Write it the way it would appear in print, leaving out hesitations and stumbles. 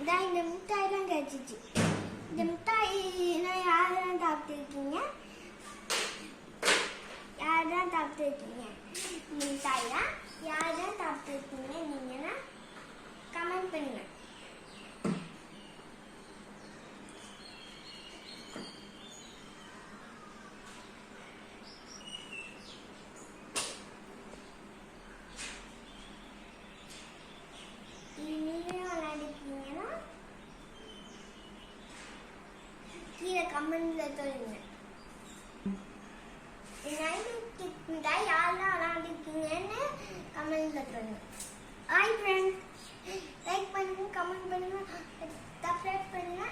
தான் இந்த மிட்டாய் தான் கிடைச்சிச்சு. இந்த மிட்டாய் நான் யாரெல்லாம் சாப்பிட்டுருக்கீங்க? யாரெல்லாம் சாப்பிட்டுருக்கீங்க? இந்த மிட்டாய் தான் யாரெல்லாம் சாப்பிட்டுருக்கீங்க? நீங்கன்னா கமெண்ட் பண்ணுங்க. கீழே கமெண்ட்ல சொல்லுங்க. யாரெல்லாம் விளையாடிருக்கீங்கன்னு கமெண்ட்ல சொல்லுங்க. ஹாய் ஃப்ரெண்ட்ஸ், லைக் பண்ணுங்க, கமெண்ட் பண்ணுங்க, சப்ஸ்கிரைப் பண்ணுங்க.